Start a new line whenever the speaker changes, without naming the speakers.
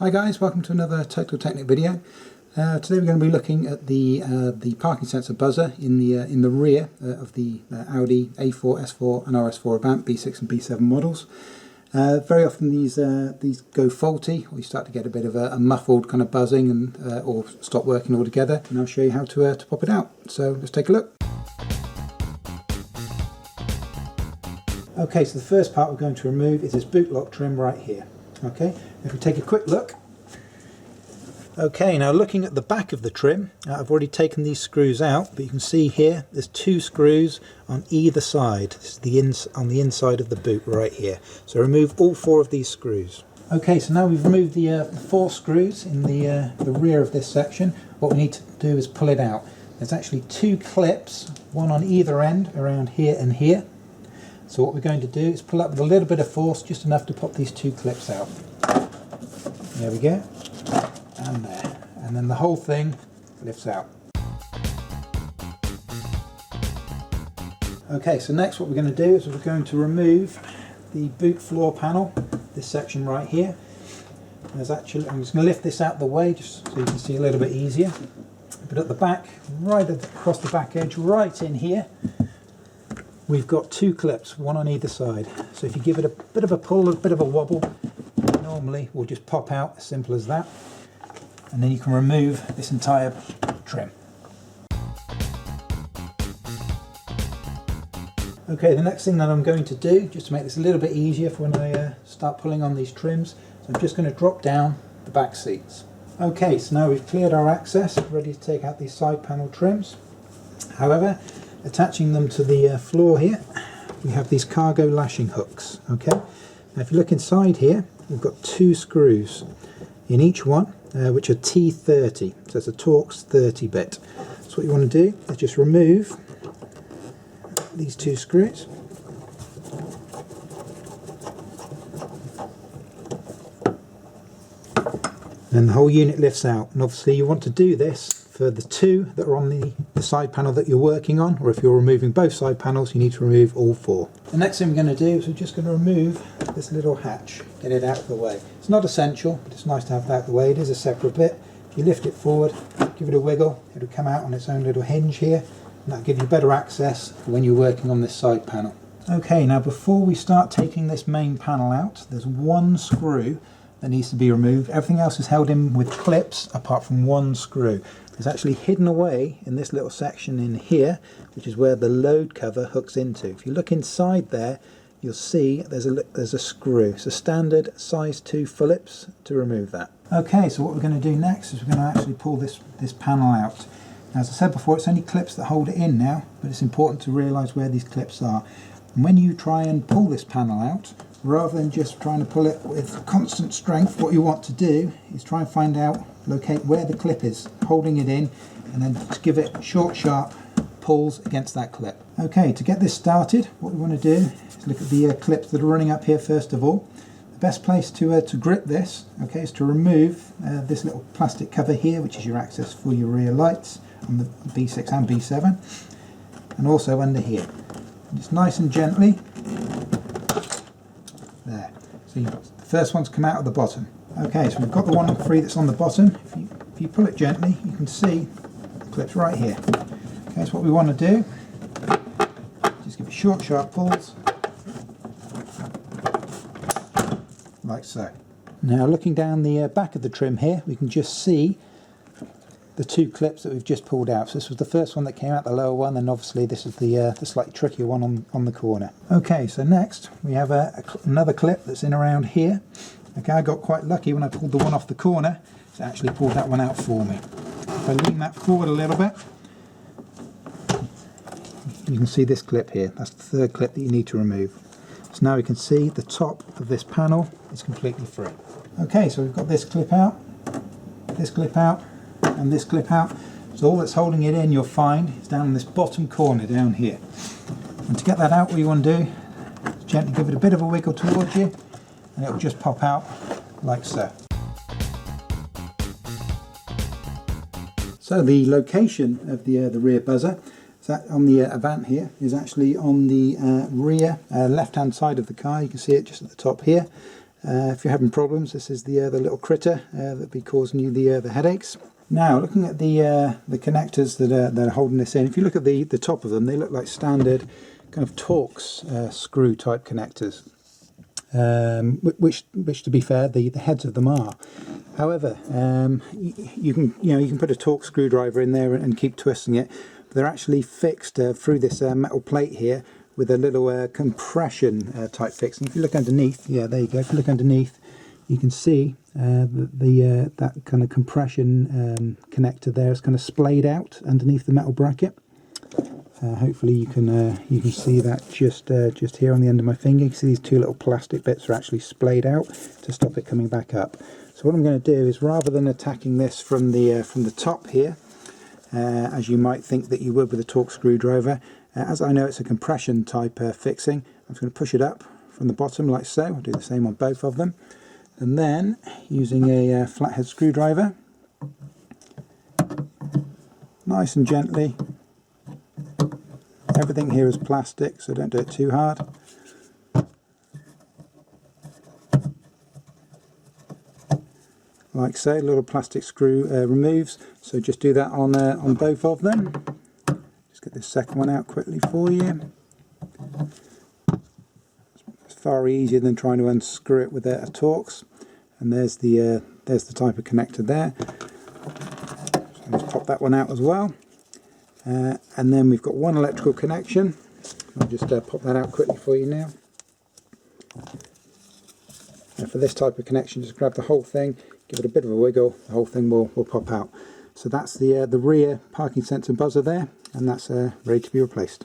Hi guys, welcome to another Total Technik video. Today we're going to be looking at the parking sensor buzzer in the rear of the Audi A4, S4 and RS4 Avant B6 and B7 models. Very often these go faulty, or you start to get a bit of a muffled kind of buzzing and or stop working altogether, and I'll show you how to pop it out. So let's take a look. Okay, so the first part we're going to remove is this boot lock trim right here. Okay, if we take a quick look. Okay, now looking at the back of the trim, I've already taken these screws out, but you can see here there's two screws on either side. This is on the inside of the boot right here. So remove all four of these screws. Okay, so now we've removed the four screws in the rear of this section. What we need to do is pull it out. There's actually two clips, one on either end, around here and here. So what we're going to do is pull up with a little bit of force, just enough to pop these two clips out. There we go. And there. And then the whole thing lifts out. Okay, so next what we're going to do is we're going to remove the boot floor panel, this section right here. I'm just going to lift this out of the way just so you can see a little bit easier. But at the back, right across the back edge, right in here, we've got two clips, one on either side. So if you give it a bit of a pull, a bit of a wobble, normally will just pop out, as simple as that. And then you can remove this entire trim. Okay, the next thing that I'm going to do, just to make this a little bit easier for when I start pulling on these trims, so I'm just going to drop down the back seats. Okay, so now we've cleared our access, ready to take out these side panel trims. However, attaching them to the floor here, we have these cargo lashing hooks. Okay, now if you look inside here, we've got two screws in each one, which are T30, so it's a Torx 30 bit. So what you want to do is just remove these two screws. And the whole unit lifts out, and obviously you want to do this for the two that are on the side panel that you're working on, or if you're removing both side panels you need to remove all four. The next thing we're going to do is we're just going to remove this little hatch, get it out of the way. It's not essential, but it's nice to have that out of the way. It is a separate bit. If you lift it forward, give it a wiggle, it'll come out on its own little hinge here, and that'll give you better access for when you're working on this side panel. Okay, now before we start taking this main panel out, there's one screw that needs to be removed. Everything else is held in with clips apart from one screw. It's actually hidden away in this little section in here, which is where the load cover hooks into. If you look inside there, you'll see there's a screw. It's a standard size 2 Phillips to remove that. Okay, so what we're going to do next is we're going to actually pull this panel out. Now, as I said before, it's only clips that hold it in now, but it's important to realise where these clips are. And when you try and pull this panel out, rather than just trying to pull it with constant strength, what you want to do is try and find out, locate where the clip is holding it in, and then just give it short, sharp pulls against that clip. Okay, to get this started, what we want to do is look at the clips that are running up here first of all. The best place to grip this, okay, is to remove this little plastic cover here, which is your access for your rear lights on the B6 and B7, and also under here. Just nice and gently. There. So the first one's come out of the bottom. Okay, so we've got the one free that's on the bottom. If you pull it gently, you can see the clips right here. Okay, so what we want to do, just give it short, sharp pulls, like so. Now looking down the back of the trim here, we can just see the two clips that we've just pulled out. So this was the first one that came out, the lower one, and obviously this is the slightly trickier one on the corner. Okay, so next we have another clip that's in around here. Okay, I got quite lucky when I pulled the one off the corner, so it actually pulled that one out for me. If I lean that forward a little bit, you can see this clip here. That's the third clip that you need to remove. So now we can see the top of this panel is completely free. Okay, so we've got this clip out, and this clip out. So all that's holding it in, you'll find, is down in this bottom corner down here. And to get that out, what you want to do is gently give it a bit of a wiggle towards you, and it will just pop out like so. So the location of the rear buzzer, that on the Avant here, is actually on the rear left hand side of the car. You can see it just at the top here. If you're having problems, this is the little critter that'll be causing you the headaches. Now, looking at the connectors that are holding this in, if you look at the top of them, they look like standard kind of Torx screw type connectors, which to be fair, the heads of them are. However, you can put a Torx screwdriver in there and keep twisting it. They're actually fixed through this metal plate here with a little compression type fix. And if you look underneath, yeah, there you go. If you look underneath, you can see that kind of compression connector there is kind of splayed out underneath the metal bracket. Hopefully you can see that just here on the end of my finger. You can see these two little plastic bits are actually splayed out to stop it coming back up. So what I'm going to do is, rather than attacking this from the top here, as you might think that you would with a Torx screwdriver, as I know it's a compression type fixing, I'm just going to push it up from the bottom like so. I'll do the same on both of them. And then, using a flathead screwdriver, nice and gently, everything here is plastic, so don't do it too hard. Like so, a little plastic screw removes, so just do that on both of them. Just get this second one out quickly for you. It's far easier than trying to unscrew it with a Torx. And there's the type of connector there. So let's pop that one out as well. And then we've got one electrical connection. I'll just pop that out quickly for you now. And for this type of connection, just grab the whole thing, give it a bit of a wiggle, the whole thing will pop out. So that's the rear parking sensor buzzer there, and that's ready to be replaced.